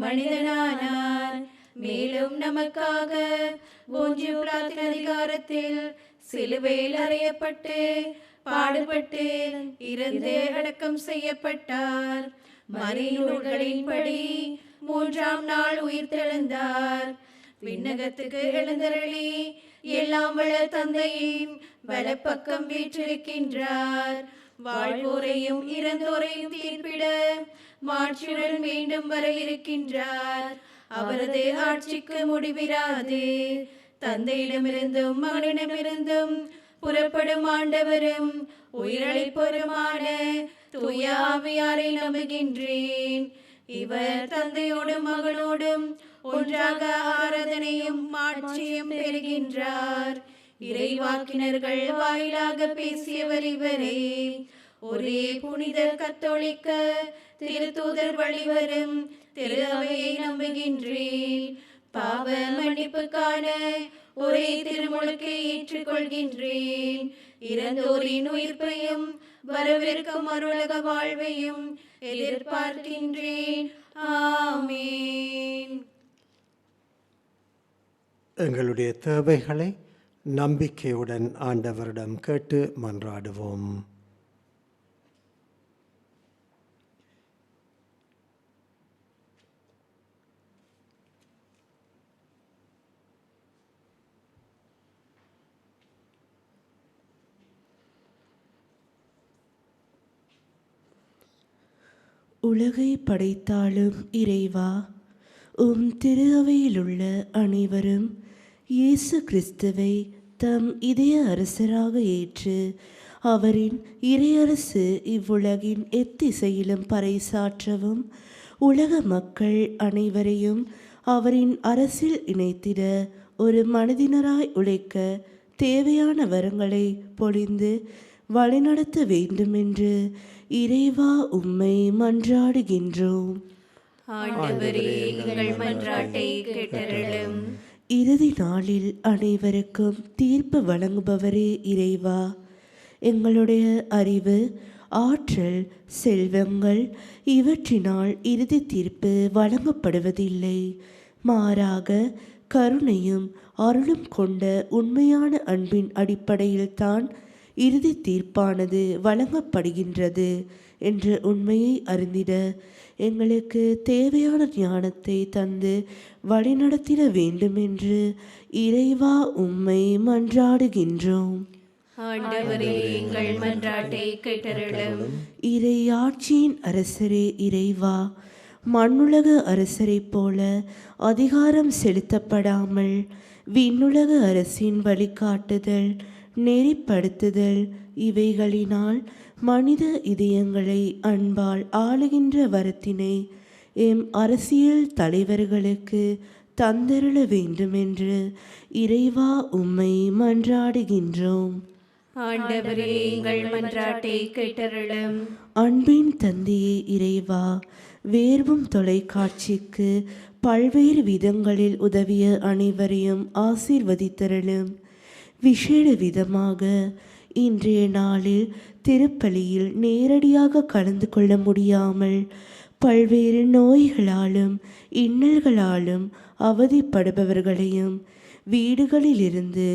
மனிதனானார். மேலும் நமக்காக போஞ்சு பிலாத்தின் அதிகாரத்தில் சிலுவையில் அறையப்பட்டு பாடுபட்டு இறந்து அடக்கம் செய்யப்பட்டார். மறைநூல்களின்படி 3ஆம் நாள் உயிர்த்தெழுந்தார். விண்ணகத்துக்கு எழுந்தருளி எல்லாம் வல்ல தந்தையின் வலப்பக்கம் வீற்றிருக்கின்றார். வாழ்வோரையும் இறந்தோரையும் தீர்ப்பிட மாட்சியுடன் மீண்டும் வர இருக்கின்றார். அவரது ஆட்சிக்கு முடிவிராது. தந்தையிடமிருந்தும் மகனிடமிருந்தும் புறப்படும் ஆண்டவரும் உயிரளிப்போருமான தூய ஆவியாரை நம்புகின்றேன். இவர் தந்தையோடும் மகனோடும் ஒன்றாக ஆராதனையும் மாட்சியும் பெறுகின்றார். இறைவாக்கினர்கள் வாயிலாக பேசியவர் இவரே. ஒரே புனித கத்தோலிக்க திருத்தூதர் வழிவரும் திரு அவையை நம்புகின்றேன். பாவ மன்னிப்புக்கான ஒரே திருமுழுக்கை ஏற்றுக்கொள்கின்றேன். இறந்தோரின் உயிர்ப்பையும் வரவிருக்கும் மறுலக வாழ்வையும் எதிர்பார்க்கின்றேன். ஆமீன். எங்களுடைய தேவைகளை நம்பிக்கையுடன் ஆண்டவரிடம் கேட்டு மன்றாடுவோம். உலகை படைத்தாலும் இறைவா, உம் திரு அவையிலுள்ள அனைவரும் இயேசு கிறிஸ்துவை தம் இதய அரசராக ஏற்று அவரின் இறையரசு இவ்வுலகின் எத்திசையிலும் பறைசாற்றவும், உலக மக்கள் அனைவரையும் அவரின் அரசில் இணைத்திட ஒரு மனதினராய் உழைக்க தேவையான வரங்களை பொழிந்து வழிநடத்த வேண்டுமென்று இறைவா உம்மை மன்றாடுகின்றோம். ஆண்டவரே, எங்கள் மன்றாட்டை கேட்டருளும். இறுதி நாளில் அனைவருக்கும் தீர்ப்பு வழங்குபவரே இறைவா, எங்களுடைய அறிவு, ஆற்றல், செல்வங்கள் இவற்றினால் இறுதி தீர்ப்பு வழங்கப்படுவதில்லை. மாறாக கருணையும் அருளும் கொண்ட உண்மையான அன்பின் அடிப்படையில்தான் இறுதி தீர்ப்பானது வழங்கப்படுகின்றது என்ற உண்மையை அறிந்திட எங்களுக்கு தேவையான ஞானத்தை தந்து வழிநடத்திட வேண்டுமென்று இறைவா உம்மை மன்றாடுகின்றோம். ஆண்டவரே, எங்கள் மன்றாட்டை கேட்டருளும். இறையாட்சியின் அரசரே இறைவா, மண்ணுலக அரசரைப் போல அதிகாரம் செலுத்தப்படாமல் விண்ணுலக அரசின் வழிகாட்டுதல், நெறிப்படுத்துதல் இவைகளினால் மனித இதயங்களை அன்பால் ஆளுகின்ற வரத்தினை எம் அரசியல் தலைவர்களுக்கு தந்தருள வேண்டுமென்று இறைவா உம்மை மன்றாடுகின்றோம். ஆண்டவரே, எங்கள் மன்றாட்டை கேட்டருளும். அன்பின் தந்தையே இறைவா, வேர்வும் தொலைக்காட்சிக்கு பல்வேறு விதங்களில் உதவிய அனைவரையும் ஆசீர்வதித்தருளும். விசேட விதமாக இன்றைய நாளில் திருப்பலியில் நேரடியாக கலந்து கொள்ள முடியாமல் பல்வேறு நோய்களாலும் இன்னல்களாலும் அவதிப்படுபவர்களையும் வீடுகளிலிருந்து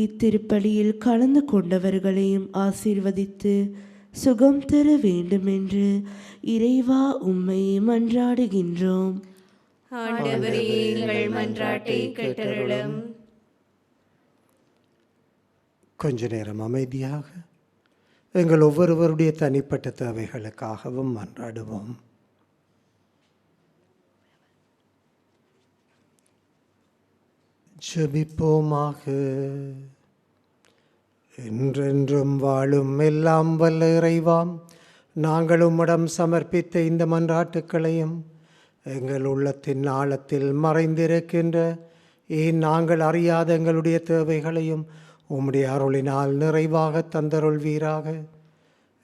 இத்திருப்பலியில் கலந்து கொண்டவர்களையும் ஆசீர்வதித்து சுகம் தர வேண்டுமென்று இறைவா உம்மை மன்றாடுகின்றோம். ஆண்டவரே, எங்கள் மன்றாட்டை கேட்டருளும். கொஞ்ச நேரம் அமைதியாக எங்கள் ஒவ்வொருவருடைய தனிப்பட்ட தேவைகளுக்காகவும் மன்றாடுவோம். ஜெபிப்போமாக. என்றென்றும் வாழும் எல்லாம் வல்ல இறைவாம், நாங்கள் உம்மிடம் சமர்ப்பித்த இந்த மன்றாட்டுக்களையும் எங்கள் உள்ளத்தின் ஆழத்தில் மறைந்திருக்கின்ற ஏன் நாங்கள் அறியாத எங்களுடைய தேவைகளையும் உம்முடைய அருளினால் நிறைவாக தந்தருள்வீராக.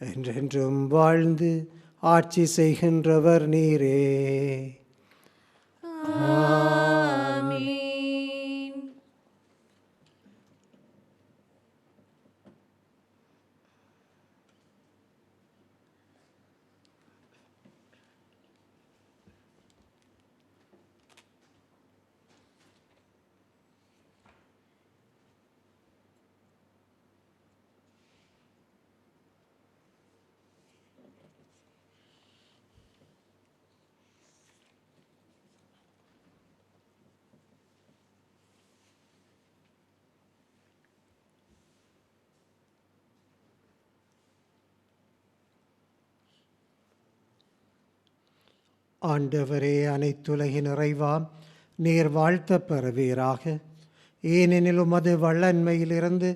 என்றென்றும் வாழ்ந்து ஆட்சி செய்கின்றவர் நீரே. ஆமென். ஆண்டவரே, அனைத்துலகின் நிறைவா, நீர் வாழ்த்த பெறுவீராக. ஏனெனில் உமது வல்லன்மையிலிருந்து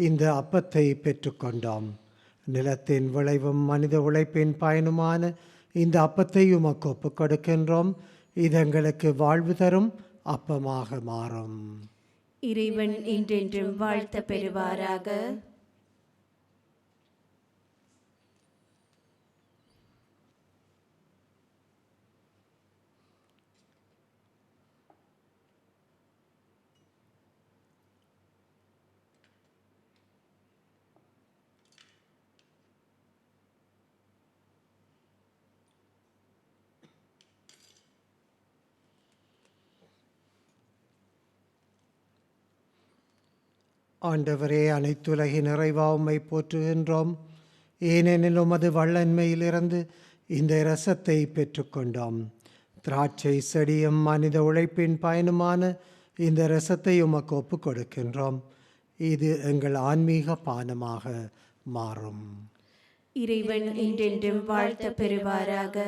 இந்த அப்பத்தை பெற்றுக்கொண்டோம். நிலத்தின் விளைவும் மனித உழைப்பின் பயனுமான இந்த அப்பத்தை உமக்கு ஒப்புக் கொடுக்கின்றோம். இது எங்களுக்கு வாழ்வு தரும் அப்பமாக மாறும். இறைவன் என்றென்றும் வாழ்த்த பெறுவாராக. ஆண்டவரே, அனைத்துலகின் நிறைவா உம்மை போற்றுகின்றோம். ஏனெனில் உமது வல்லன்மையிலிருந்து இந்த இரசத்தை பெற்றுக்கொண்டோம். திராட்சை செடியும் மனித உழைப்பின் பயனுமான இந்த இரசத்தை உமக்கு ஒப்புக் கொடுக்கின்றோம். இது எங்கள் ஆன்மீக பானமாக மாறும். இறைவன் என்றென்றும் வாழ்த்த பெறுவாராக.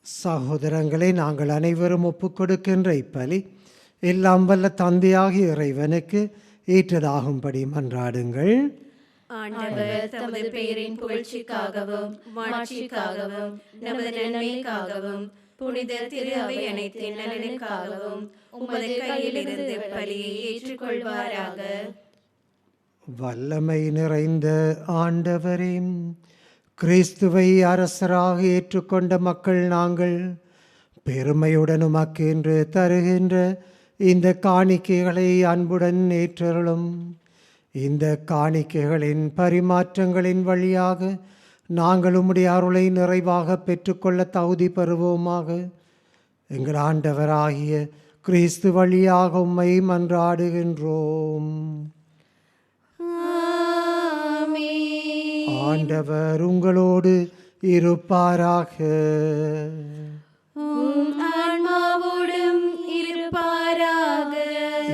சகோதரங்களை, நாங்கள் அனைவரும் ஒப்புக்கொடுக்கின்ற இப்பலி எல்லாம் வல்ல தந்தையாகிய இறைவனுக்கு ஏற்றதாகும்படி மன்றாடுங்கள். ஆண்டவர் தமது பெயரின் புகழ்ச்சிக்காகவும் மாட்சிக்காகவும் நமது நன்மைக்காகவும் புனித திரு அவை அனைத்தின் நலனுக்காகவும் உமது கையிலிருந்து பலியை ஏற்றுக்கொள்வாராக. வல்லமை நிறைந்த ஆண்டவரே, கிறிஸ்துவை அரசராக ஏற்றுக்கொண்ட மக்கள் நாங்கள் பெருமையுடன் உமக்கு என்று தருகின்ற இந்த காணிக்கைகளை அன்புடன் ஏற்றருளும். இந்த காணிக்கைகளின் பரிமாற்றங்களின் வழியாக நாங்கள் உம்முடைய அருளை நிறைவாக பெற்றுக்கொள்ள தகுதி பெறுவோமாக. எங்கள் ஆண்டவராகிய கிறிஸ்து வழியாக உம்மை மன்றாடுகின்றோம். ஆண்டவர் உங்களோடு இருப்பாராக. ஆன்மாவோடும் இருப்பாராக.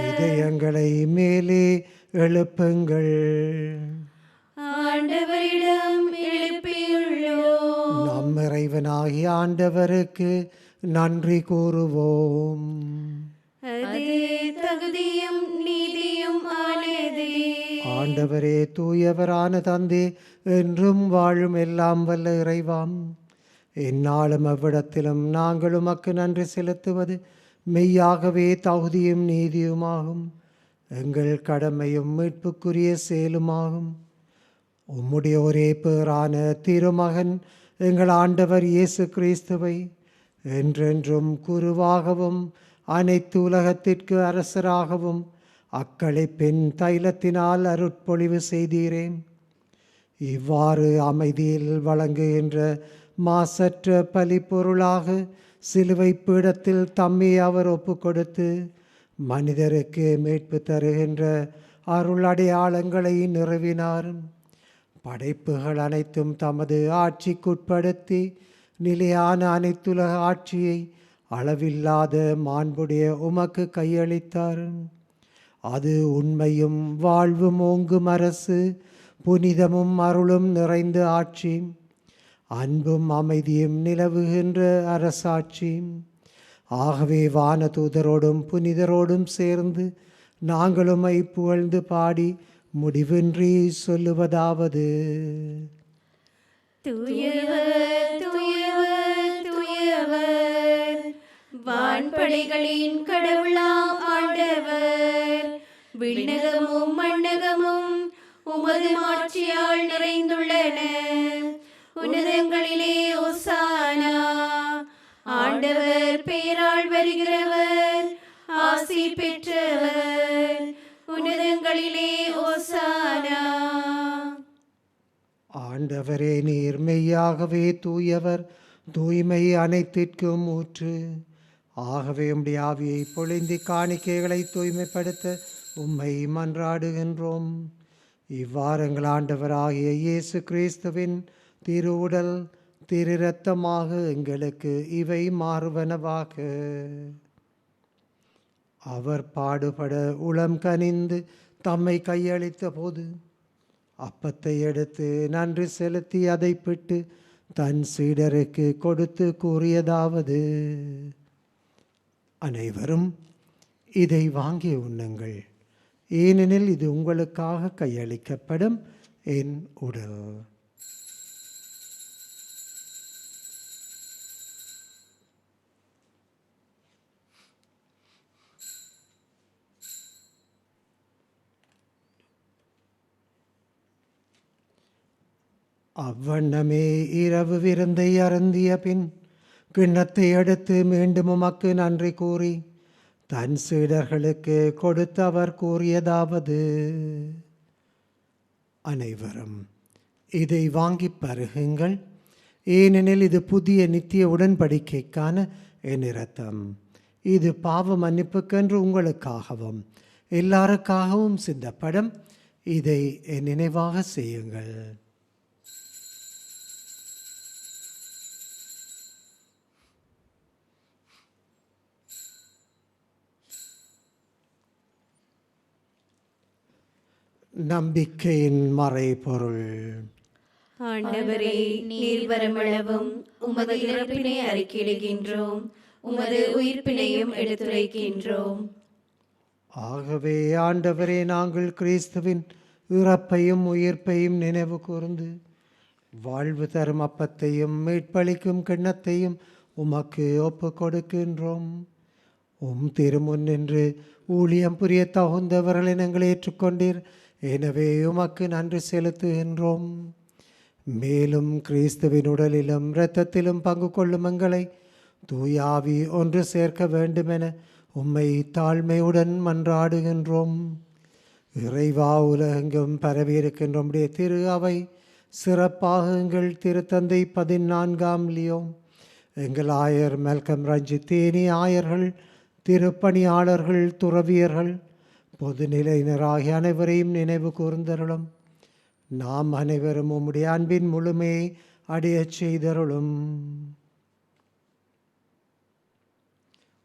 இதயங்களை மேலே எழுப்புங்கள். ஆண்டவரிடம் எழுப்பியுள்ளோம். நம் இறைவனாகிய ஆண்டவருக்கு நன்றி கூறுவோம். அது தகுதியும் நீதியும் ஆனதே. ஆண்டவரே, தூயவரான தந்தை, என்றும் வாழும் எல்லாம் வல்ல இறைவாம், எந்நாளும் அவ்விடத்திலும் நாங்கள் உமக்கு நன்றி செலுத்துவது மெய்யாகவே தகுதியும் நீதியுமாகும். எங்கள் கடமையும் மீட்புக்குரிய செயலுமாகும். உம்முடைய ஒரே பேரான திருமகன் எங்கள் ஆண்டவர் இயேசு கிறிஸ்துவை என்றென்றும் குருவாகவும் அனைத்து உலகத்திற்கு அரசராகவும் அக்களிப்பின் தைலத்தினால் அருட்பொழிவு செய்தீரேன். இவ்வாறு அமைதியில் வழங்குகின்ற மாசற்ற பலிப்பொருளாக சிலுவை பீடத்தில் தம்மை அவர் ஒப்பு கொடுத்து மனிதருக்கு மீட்பு தருகின்ற அருள் அடையாளங்களை நிறுவினார். படைப்புகள் அனைத்தும் தமது ஆட்சிக்குட்படுத்தி நிலையான அனைத்துலக ஆட்சியை அளவில்லாத மாண்புடைய உமக்கு கையளித்தார். அது உண்மையும் வாழ்வும் ஓங்கும் அரசு, புனிதமும் அருளும் நிறைந்த ஆட்சி. அன்பும் அமைதியும் நிலவுகின்ற அரசாட்சி. ஆகவே வானதூதரோடும் புனிதரோடும் சேர்ந்து நாங்களும் புகழ்ந்து பாடி முடிவின்றி சொல்லுவதாவது: தூயவர் தூயவர் தூயவர், வான்படைகளின் கடவுளாம் ஆண்டவர். விண்ணகமும் மண்ணகமும் உமது மாட்சியால் நிறைந்துள்ளன. உன்னதங்களிலே ஓசானா. ஆண்டவர் பெயரால் வருகிறவர் ஆசி பெற்றவர். உன்னதங்களிலே ஓசானா. ஆண்டவரே, நீர் மெய்யாகவே தூயவர், தூய்மை அனைத்திற்கும் ஊற்று. ஆகவே உம்முடைய ஆவியை பொழிந்தி காணிக்கைகளை தூய்மைப்படுத்த உம்மை மன்றாடுகின்றோம். இவ்வாறங்கள் ஆண்டவராகிய இயேசு கிறிஸ்துவின் திரு உடல் திரு இரத்தமாக எங்களுக்கு இவை மாறுவனவாக. அவர் பாடுபட உளம் கனிந்து தம்மை கையளித்த போது அப்பத்தை எடுத்து நன்றி செலுத்தி அதை பிட்டு தன் சீடருக்கு கொடுத்து கூறியதாவது: அனைவரும் இதை வாங்கி உண்ணுங்கள், ஏனெனில் இது உங்களுக்காக கையளிக்கப்படும் என் உடல். அவ்வண்ணமே இரவு விருந்தை அருந்திய பின் கிண்ணத்தை எடுத்து மீண்டும் உமக்கு நன்றி கூறி தன் சீடர்களுக்கு கொடுத்து அவர் கூறியதாவது: அனைவரும் இதை வாங்கி பருகுங்கள், ஏனெனில் இது புதிய நித்திய உடன்படிக்கைக்கான என் இரத்தம். இது பாவ மன்னிப்புக்கென்று உங்களுக்காகவும் எல்லாருக்காகவும் சிந்தப்படும். இதை என் நினைவாக செய்யுங்கள். நம்பிக்கையின் மறைபொருள். ஆண்டவரே, நீர் வருமளவும் உமது இறப்பினை அறிக்கையிடுகின்றோம், உமது உயிர்ப்பினையும் எடுத்துரைக்கின்றோம். ஆகவே ஆண்டவரே, நாங்கள் கிறிஸ்துவின் இறப்பையும் உயிர்ப்பையும் நினைவு கூர்ந்து வாழ்வு தரும் அப்பத்தையும் மீட்பளிக்கும் கிண்ணத்தையும் உமக்கு ஒப்பு கொடுக்கின்றோம். உம் திருமுன் நின்று ஊழியம் புரிய தகுந்தவர்களை நாங்கள் ஏற்றுக்கொண்டீர். எனவே உமக்கு நன்றி செலுத்துகின்றோம். மேலும் கிறிஸ்துவின் உடலிலும் இரத்தத்திலும் பங்கு கொள்ளும் எங்களை தூயாவி ஒன்று சேர்க்க வேண்டுமென உம்மை தாழ்மையுடன் மன்றாடுகின்றோம். இறைவா, உலகெங்கும் பரவியிருக்கின்ற உம்முடைய திரு அவை, சிறப்பாக எங்கள் திருத்தந்தை 14ஆம் லியோன், எங்கள் ஆயர் மெல்கம் ரஞ்சித், தேனி ஆயர்கள், திருப்பணியாளர்கள், துறவியர்கள், பொதுநிலையினராகிய அனைவரையும் நினைவு கூர்ந்தருளும். நாம் அனைவரும் உம்முடைய அன்பின் முழுமையை அடையச் செய்தருளும்.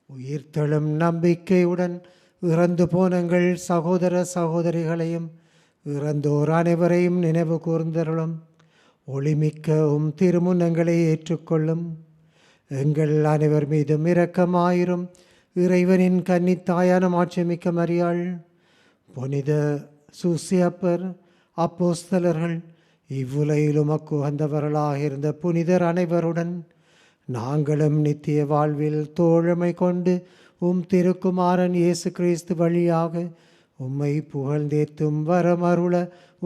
உயிர்த்தெழும் நம்பிக்கையுடன் இறந்து போனங்கள் சகோதர சகோதரிகளையும் இறந்தோர் அனைவரையும் நினைவு கூர்ந்தருளும். ஒளிமிக்க உம் திருமுன்னங்களை ஏற்றுக்கொள்ளும். எங்கள் அனைவர் மீதும் இரக்கமாயிரும். இறைவனின் கன்னித்தாயான மாட்சிமிக்க மரியாள், புனித சூசியப்பர், அப்போஸ்தலர்கள், இவ்வுலகில் உமக்கு உகந்தவர்களாக இருந்த புனிதர் அனைவருடன் நாங்களும் நித்திய வாழ்வில் தோழமை கொண்டு உம் திருக்குமாரன் இயேசு கிறிஸ்து வழியாக உம்மை புகழ்ந்தேத்தும் வரமருள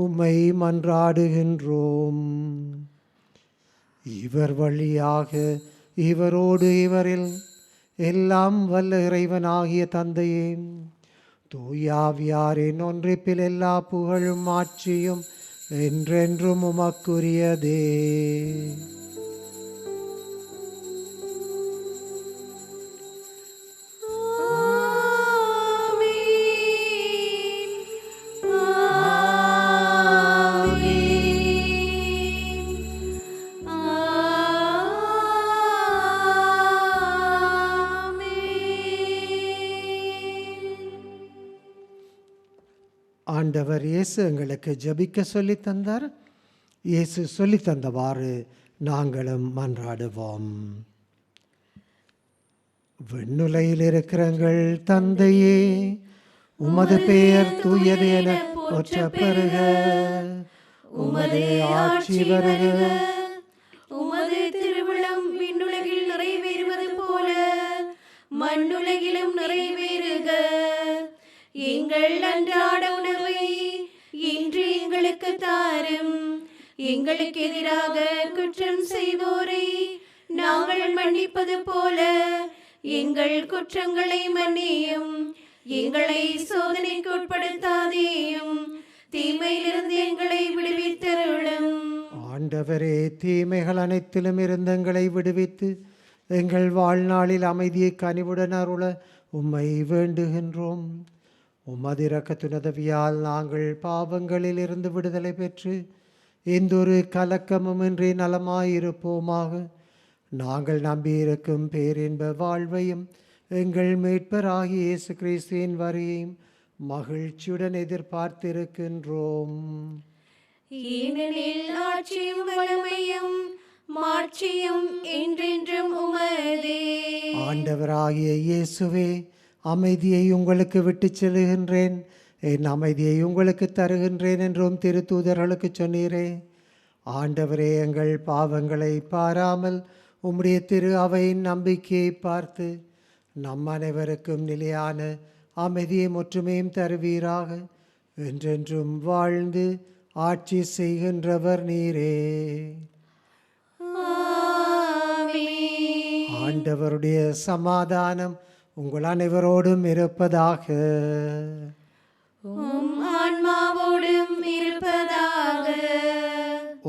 உம்மை மன்றாடுகின்றோம். இவர் வழியாக இவரோடு இவரில் எல்லாம் வல்ல இறைவனாகிய தந்தையே, தூயாவியாரின் ஒன்றிப்பில் எல்லா புகழும் ஆட்சியும் என்றென்றும் உமக்குரியதே. ஆண்டவர் இயேசு எங்களுக்கு ஜெபிக்க சொல்லி தந்தார். இயேசு சொல்லி தந்தவாறு நாங்களும் மன்றாடுவோம். விண்ணுலகில் இருக்கிறங்கள் தந்தையே, உமது பெயர் தூயது என போற்ற பெறுக. உமது ஆட்சி வருக. உமது திருவிழம் விண்ணுலகில் நிறைவேறுவது போல மண்ணுலகிலும் நிறைவேறுக. எங்கள் அன்றாட உணவை இன்று எங்களுக்கு தாரும். எங்களுக்கு எதிராக குற்றம் செய்தோரை நாங்கள் மன்னிப்பது போல எங்கள் குற்றங்களை மன்னியும். எங்களை சோதனைக்கு உட்படுத்தாதேயும், தீமையிலிருந்து எங்களை விடுவித்தருளும். ஆண்டவரே, தீமைகள் அனைத்திலும் இருந்து எங்களை விடுவித்து எங்கள் வாழ்நாளில் அமைதியை கனிவுடன் அருள உம்மை வேண்டுகின்றோம். உமது இரக்கத்துணதவியால் நாங்கள் பாவங்களில் இருந்து விடுதலை பெற்று எந்தொரு கலக்கமுமின்றி நலமாயிருப்போமாக. நாங்கள் நம்பியிருக்கும் பேரின்ப வாழ்வையும் எங்கள் மீட்பராகிய இயேசு கிறிஸ்துவின் வரையையும் மகிழ்ச்சியுடன் எதிர்பார்த்திருக்கின்றோம். ஏனெனில் ஆட்சியும் வல்லமையும் மாட்சியும் என்றென்றும் உமதே. ஆண்டவராகிய இயேசுவே, அமைதியை உங்களுக்கு விட்டுச் செல்லுகின்றேன், என் அமைதியை உங்களுக்கு தருகின்றேன் என்றும் திருத்தூதர்களுக்கு சொன்னீரே. ஆண்டவரே, எங்கள் பாவங்களை பாராமல் உம்முடைய திரு அவையின் நம்பிக்கையை பார்த்து நம் அனைவருக்கும் நிலையான அமைதியும் ஒற்றுமையும் தருவீராக. என்றென்றும் வாழ்ந்து ஆட்சி செய்கின்றவர் நீரே. ஆண்டவருடைய சமாதானம் உங்கள் அனைவரோடும் இருப்பதாக. ஆன்மாவோடும் இருப்பதாக.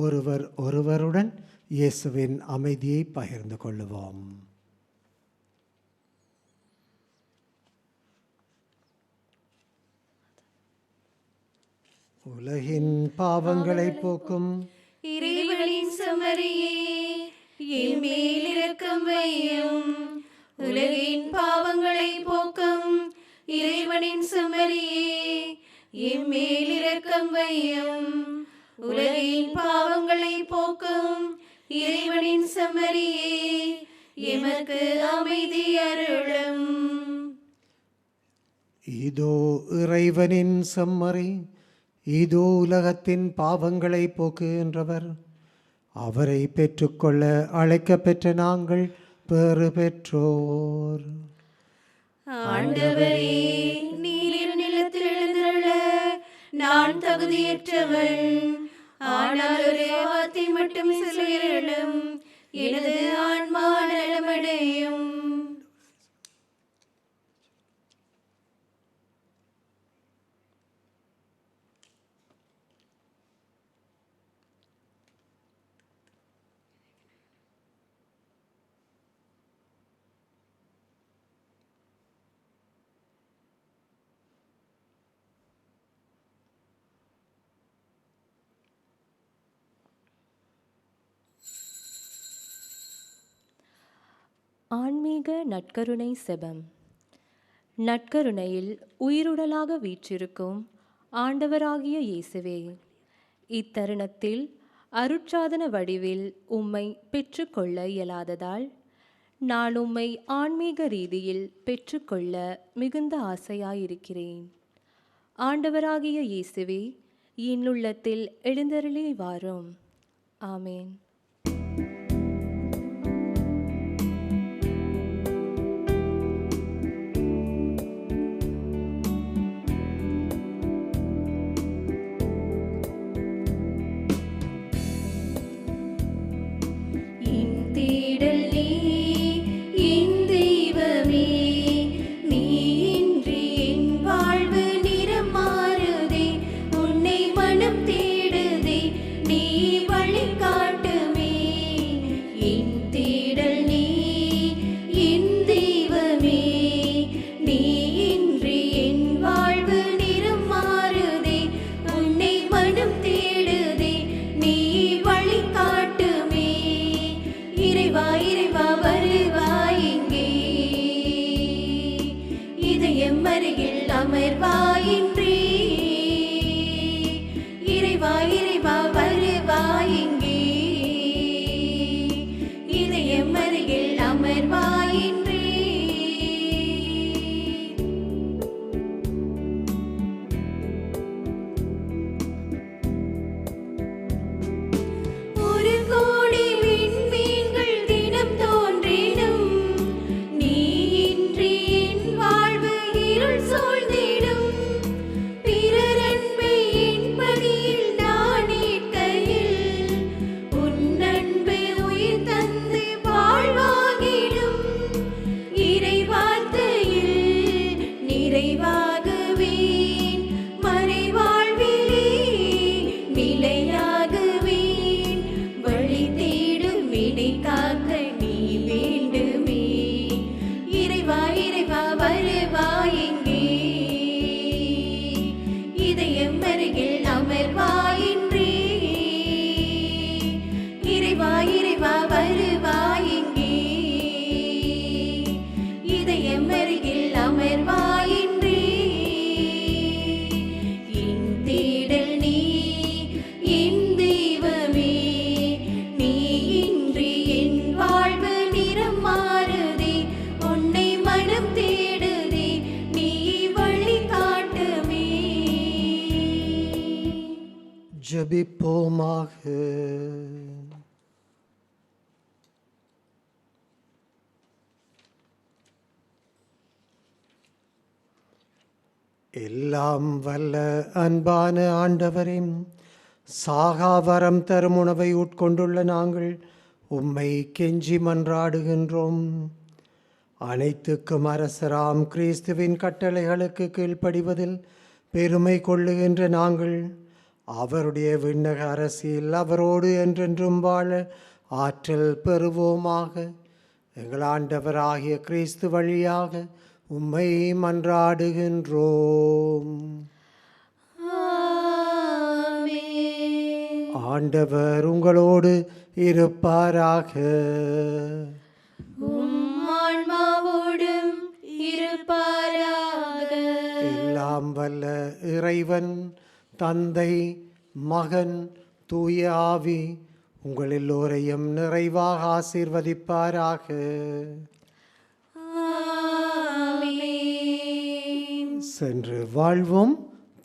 ஒருவர் ஒருவருடன் இயேசுவின் அமைதியை பகிர்ந்து கொள்ளுவோம். உலகின் பாவங்களை போக்கும் இறைவனின் செம்மறியே, என் மேல் இரக்கம் வையும். உலகின் பாவங்களை போக்கும் இறைவனின் செம்மறியே, என் மேல் இரக்கம் வையும். உலகின் பாவங்களை போக்கும் இறைவனின் செம்மறியே, எமக்கு அமைதி அருளும். இதோ இறைவனின் செம்மறி, இதோ உலகத்தின் பாவங்களை போக்குகின்றவர். அவரை பெற்றுக்கொள்ள அழைக்கப்பெற்ற நாங்கள் பேறு பெற்றோர். ஆண்டவரே, நீர் என் நிலத்தில் எழுந்தருள நான் தகுதியற்றவன். ஆனால் ஒரு வார்த்தை மட்டும் சொல்லியருளும், எனது ஆன்மா நலமடையும். ஆன்மீக நற்கருணை செபம். நற்கருணையில் உயிருடலாக வீற்றிருக்கும் ஆண்டவராகிய இயேசுவே, இத்தருணத்தில் அருட்சாதன வடிவில் உம்மை பெற்றுக்கொள்ள இயலாததால் நான் உம்மை ஆன்மீக ரீதியில் பெற்றுக்கொள்ள மிகுந்த ஆசையாயிருக்கிறேன். ஆண்டவராகிய இயேசுவே, என் உள்ளத்தில் எழுந்தருளி வாரும். ஆமேன். காட்டு ஒரு கோடி விண்மீன்கள் தினம் தோன்றிடும், நீ இன்றி என் வாழ்வு இருள் சூழ்ந்திடும். பிறர் அன்பை என் பணியில் நான் ஏற்கையில், உன் அன்பு உயிர் தந்து வாழ்வாகிடும். இறை வார்த்தையில் நிறைவாகுவேன், மறைவாழ்விலே நிலையாகுவேன். வழி தேடும் விடை காக்க நீ வேண்டுமே. இறைவா இறைவா வருவாய் இங்கே, இதயம் அருகில் அமர்வாயின்றே. இறைவா இறைவா வருவாய் இங்கே, இதயம் அருகில் அமர்வாயின்றே. என் தேடல் நீ, என் தெய்வமே, நீ இன்றி என் வாழ்வு நிறம் மாறுதே. உன்னை மனம் தேடுதே, நீ வழி காட்டுமே. ஜெபிப்போமாக. எல்லாம் வல்ல அன்பான ஆண்டவரின் சாகாவரம் தரும் உணவை உட்கொண்டுள்ள நாங்கள் உம்மை கெஞ்சி மன்றாடுகின்றோம். அனைத்துக்கும் அரசராம் கிறிஸ்துவின் கட்டளைகளுக்கு கீழ்ப்படிவதில் பெருமை கொள்ளுகின்ற நாங்கள் அவருடைய விண்ணக அரசில் அவரோடு என்றென்றும் வாழ ஆற்றல் பெறுவோமாக. எங்கள் ஆண்டவராகிய கிறிஸ்து வழியாக உம்மை மன்றாடுகின்றோம். ஆண்டவர் உங்களோடு இருப்பாராக. ஆன்மாவோடும் இருப்பாராக. எல்லாம் வல்ல இறைவன் தந்தை, மகன், தூய ஆவி உங்கள் எல்லோரையும் நிறைவாக ஆசீர்வதிப்பாராக. சென்று வாழ்வோம்.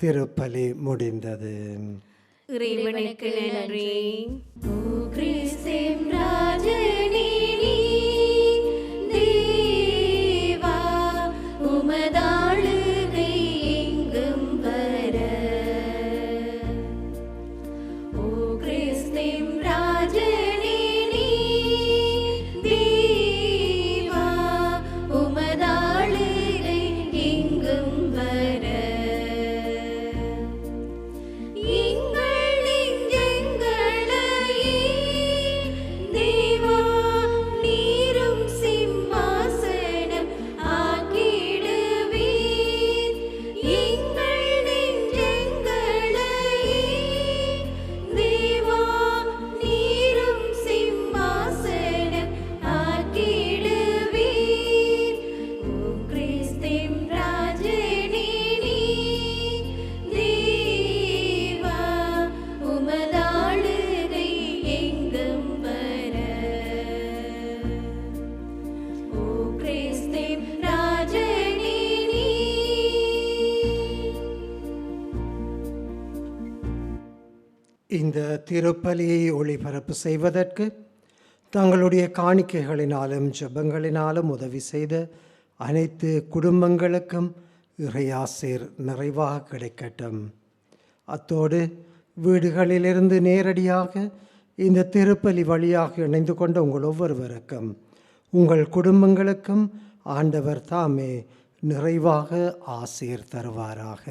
திருப்பலி முடிந்தது. இறைவனுக்கு நன்றி. ஓ கிறிஸ்தேம் ராஜனே நீ, தேவா உமதாளுகை எங்கும் வர. ஓ கிறிஸ்தேம் ராஜனே நீ, தேவா உமதாளுகை எங்கும் வர. எங்கள் நெஞ்சங்களையே தேவா நீரும் சிம்மாசனம் ஆக்கிடுவீர். எங்கள் நெஞ்சங்களையே தேவா நீரும் சிம்மாசனம் ஆக்கிடுவீர். ஓ கிறிஸ்தேம் ராஜனே நீ, தேவா உமதாளுகை எங்கும் வர. ஓ கிறிஸ்தேம் ராஜனே நீ. இந்த திருப்பலியை ஒளிபரப்பு செய்வதற்கு தங்களுடைய காணிக்கைகளினாலும் ஜெபங்களினாலும் உதவி செய்த அனைத்து குடும்பங்களுக்கும் இறையாசீர் நிறைவாக கிடைக்கட்டும். அத்தோடு வீடுகளிலிருந்து நேரடியாக இந்த திருப்பலி வழியாக இணைந்து கொண்ட உங்கள் ஒவ்வொருவருக்கும் உங்கள் குடும்பங்களுக்கும் ஆண்டவர் தாமே நிறைவாக ஆசீர் தருவாராக.